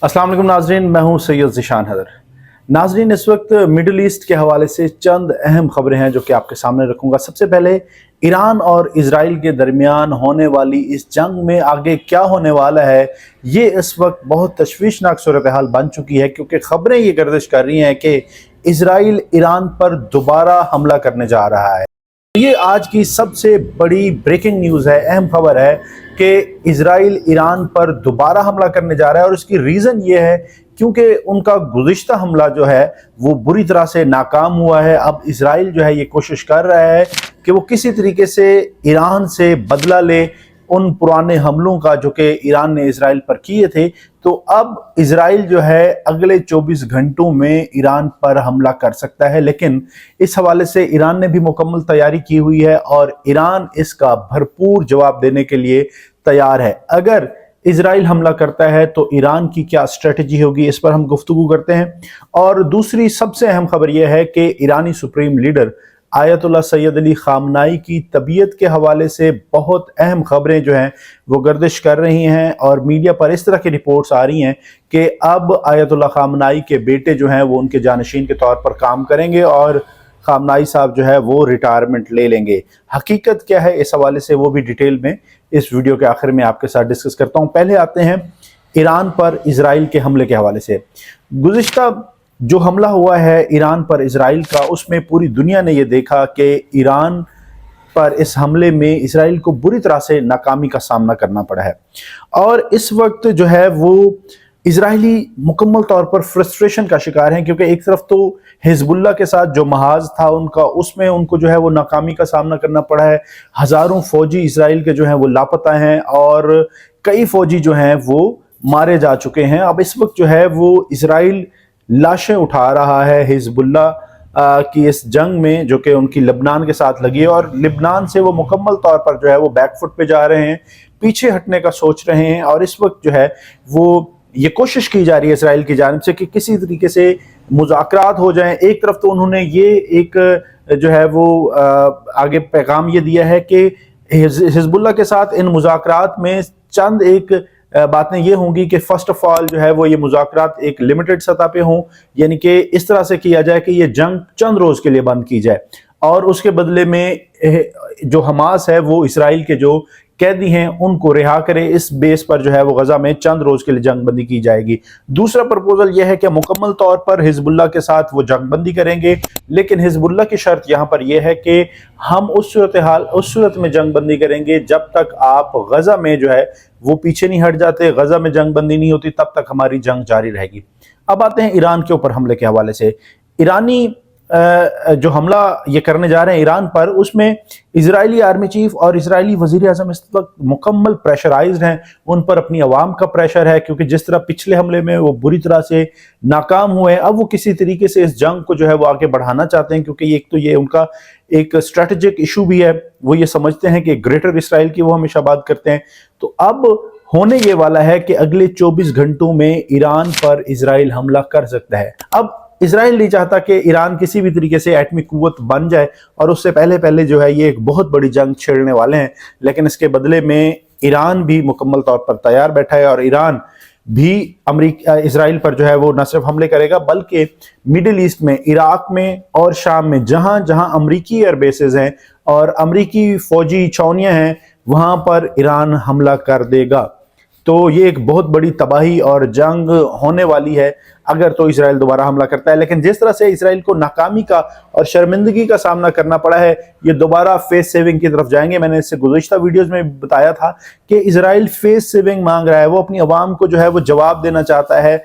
अस्सलाम वालेकुम नाजरीन, मैं हूं सैयद ज़ीशान हैदर। नाजरीन, इस वक्त मिडल ईस्ट के हवाले से चंद अहम खबरें हैं जो कि आपके सामने रखूंगा। सबसे पहले ईरान और इजराइल के दरमियान होने वाली इस जंग में आगे क्या होने वाला है, ये इस वक्त बहुत तशवीशनाक सूरत हाल बन चुकी है, क्योंकि खबरें ये गर्दिश कर रही हैं कि इजराइल ईरान पर दोबारा हमला करने जा रहा है। ये आज की सबसे बड़ी ब्रेकिंग न्यूज़ है, अहम खबर है कि इजराइल ईरान पर दोबारा हमला करने जा रहा है। और इसकी रीज़न ये है क्योंकि उनका गुज़िश्ता हमला जो है वो बुरी तरह से नाकाम हुआ है। अब इजराइल जो है ये कोशिश कर रहा है कि वो किसी तरीके से ईरान से बदला ले उन पुराने हमलों का जो कि ईरान ने इजराइल पर किए थे। तो अब इजराइल जो है अगले 24 घंटों में ईरान पर हमला कर सकता है, लेकिन इस हवाले से ईरान ने भी मुकम्मल तैयारी की हुई है और ईरान इसका भरपूर जवाब देने के लिए तैयार है। अगर इजराइल हमला करता है तो ईरान की क्या स्ट्रेटजी होगी, इस पर हम गुफ्तगू करते हैं। और दूसरी सबसे अहम खबर यह है कि ईरानी supreme leader Ayatollah Sayyid Ali Khamenei की तबीयत के हवाले से बहुत अहम खबरें जो हैं वो गर्दिश कर रही हैं और मीडिया पर इस तरह की रिपोर्ट्स आ रही हैं कि अब आयतुल्लाह खामनाई के बेटे जो हैं वो उनके जानशीन के तौर पर काम करेंगे और खामनाई साहब जो है वो रिटायरमेंट ले लेंगे। हकीकत क्या है, इस हवाले से वो भी डिटेल में इस वीडियो के आखिर में आपके साथ डिस्कस करता हूँ। पहले आते हैं ईरान पर इजराइल के हमले के हवाले से। गुज़िश्ता जो हमला हुआ है ईरान पर इजराइल का, उसमें पूरी दुनिया ने ये देखा कि ईरान पर इस हमले में इजराइल को बुरी तरह से नाकामी का सामना करना पड़ा है। और इस वक्त जो है वो इजरायली मुकम्मल तौर पर फ्रस्ट्रेशन का शिकार हैं, क्योंकि एक तरफ तो हिजबुल्लाह के साथ जो महाज था उनका, उसमें उनको जो है वो नाकामी का सामना करना पड़ा है। हज़ारों फौजी इजराइल के जो हैं वो लापता हैं और कई फौजी जो हैं वो मारे जा चुके हैं। अब इस वक्त जो है वो इजराइल लाशें उठा रहा है हिजबुल्लाह की इस जंग में जो कि उनकी लेबनान के साथ लगी है, और लेबनान से वो मुकम्मल तौर पर जो है वो बैकफुट पे जा रहे हैं, पीछे हटने का सोच रहे हैं। और इस वक्त जो है वो ये कोशिश की जा रही है इसराइल की जानिब से कि किसी तरीके से मुज़ाकरात हो जाएं। एक तरफ तो उन्होंने ये एक जो है वो आगे पैगाम ये दिया है कि हिजबुल्लाह के साथ इन मुज़ाकरात में चंद एक बातें ये होंगी कि फर्स्ट ऑफ ऑल जो है वो ये मुज़ाकरात एक लिमिटेड सतह पे हों, यानी कि इस तरह से किया जाए कि ये जंग चंद रोज़ के लिए बंद की जाए और उसके बदले में जो हमास है वो इसराइल के जो कैदी हैं उनको रिहा करे। इस बेस पर जो है वो गजा में चंद रोज के लिए जंग बंदी की जाएगी। दूसरा प्रपोजल यह है कि मुकम्मल तौर पर हिजबुल्लाह के साथ वो जंग बंदी करेंगे, लेकिन हिजबुल्लाह की शर्त यहाँ पर यह है कि हम उस सूरत में जंग बंदी करेंगे जब तक आप गजा में जो है वो पीछे नहीं हट जाते, गजा में जंग बंदी नहीं होती, तब तक हमारी जंग जारी रहेगी। अब आते हैं ईरान के ऊपर हमले के हवाले से। ईरानी जो हमला ये करने जा रहे हैं ईरान पर, उसमें इजरायली आर्मी चीफ और इजरायली वजीर आजम इस वक्त मुकम्मल प्रेशराइज्ड हैं। उन पर अपनी आवाम का प्रेशर है, क्योंकि जिस तरह पिछले हमले में वो बुरी तरह से नाकाम हुए, अब वो किसी तरीके से इस जंग को जो है वो आगे बढ़ाना चाहते हैं, क्योंकि एक तो ये उनका एक स्ट्रेटेजिक इशू भी है। वो ये समझते हैं कि ग्रेटर इसराइल की वो हमेशा बात करते हैं। तो अब होने ये वाला है कि अगले 24 घंटों में ईरान पर इजराइल हमला कर सकता है। अब इजराइल नहीं चाहता कि ईरान किसी भी तरीके से एटमी कुव्वत बन जाए, और उससे पहले जो है ये एक बहुत बड़ी जंग छेड़ने वाले हैं। लेकिन इसके बदले में ईरान भी मुकम्मल तौर पर तैयार बैठा है और ईरान भी इजराइल पर जो है वो न सिर्फ हमले करेगा बल्कि मिडिल ईस्ट में, इराक में और शाम में जहां जहां अमरीकी एयर बेसेस हैं और अमरीकी फौजी छावनियां हैं, वहां पर ईरान हमला कर देगा। तो ये एक बहुत बड़ी तबाही और जंग होने वाली है अगर तो इजराइल दोबारा हमला करता है। लेकिन जिस तरह से इजराइल को नाकामी का और शर्मिंदगी का सामना करना पड़ा है, ये दोबारा फेस सेविंग की तरफ जाएंगे। मैंने इससे गुज़िश्ता वीडियोस में बताया था कि इजराइल फेस सेविंग मांग रहा है, वो अपनी आवाम को जो है वो जवाब देना चाहता है,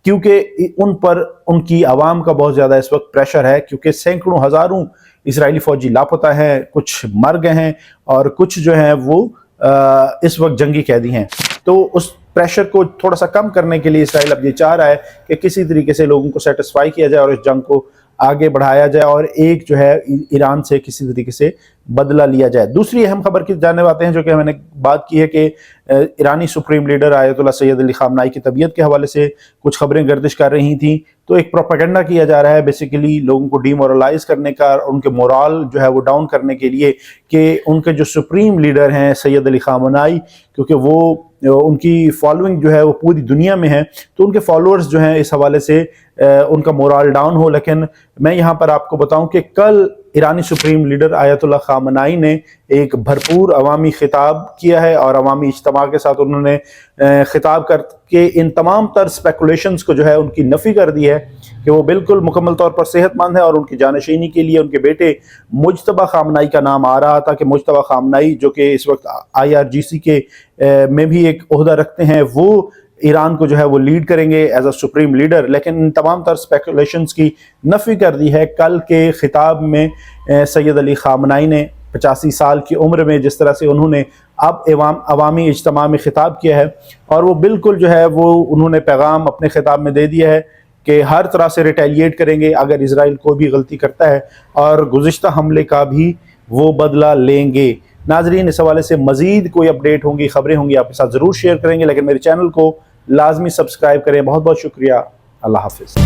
क्योंकि उन पर उनकी आवाम का बहुत ज़्यादा इस वक्त प्रेशर है, क्योंकि सैकड़ों हज़ारों इसराइली फौजी लापता हैं, कुछ मर गए हैं और कुछ जो है वो इस वक्त जंगी कैदी हैं। तो उस प्रेशर को थोड़ा सा कम करने के लिए इसराइल अब ये चाह रहा है कि किसी तरीके से लोगों को सेटिस्फाई किया जाए और इस जंग को आगे बढ़ाया जाए और एक जो है ईरान से किसी तरीके से بدلہ لیا جائے۔ دوسری اہم خبر کی جانب آتے ہیں جو کہ میں نے بات کی ہے کہ ایرانی سپریم لیڈر آیت اللہ سید علی خامنائی کی طبیعت کے حوالے سے کچھ خبریں گردش کر رہی تھیں، تو ایک پروپیگنڈا کیا جا رہا ہے بیسیکلی لوگوں کو ڈی مورلائز کرنے کا، ان کے مورال جو ہے وہ ڈاؤن کرنے کے لیے، کہ ان کے جو سپریم لیڈر ہیں سید علی خامنائی، کیونکہ وہ ان کی فالوئنگ جو ہے وہ پوری دنیا میں ہے، تو ان کے فالوورز جو ہیں اس حوالے سے ان کا مورال ڈاؤن ہو۔ لیکن میں یہاں پر آپ کو بتاؤں کہ کل ایرانی سپریم لیڈر آیت اللہ خامنائی نے ایک بھرپور عوامی خطاب کیا ہے، اور عوامی اجتماع کے ساتھ انہوں نے خطاب کر کے ان تمام تر سپیکولیشنز کو جو ہے ان کی نفی کر دی ہے کہ وہ بالکل مکمل طور پر صحت مند ہے، اور ان کی جانشینی کے لیے ان کے بیٹے مجتبیٰ خامنائی کا نام آ رہا تھا، کہ مجتبیٰ خامنائی جو کہ اس وقت IRGC کے میں بھی ایک عہدہ رکھتے ہیں، وہ ایران کو جو ہے وہ لیڈ کریں گے ایز اے سپریم لیڈر۔ لیکن ان تمام تر سپیکولیشنز کی نفی کر دی ہے کل کے خطاب میں سید علی خامنائی نے۔ 85 سال کی عمر میں جس طرح سے انہوں نے اب عوامی اجتماع میں خطاب کیا ہے، اور وہ بالکل جو ہے وہ انہوں نے پیغام اپنے خطاب میں دے دیا ہے کہ ہر طرح سے ریٹیلیٹ کریں گے اگر اسرائیل کوئی بھی غلطی کرتا ہے، اور گزشتہ حملے کا بھی وہ بدلہ لیں گے۔ ناظرین، اس حوالے سے مزید کوئی اپڈیٹ ہوں گی، خبریں ہوں گی، آپ کے ساتھ ضرور شیئر کریں گے، لیکن میرے چینل کو لازمی سبسکرائب کریں۔ بہت بہت شکریہ، اللہ حافظ۔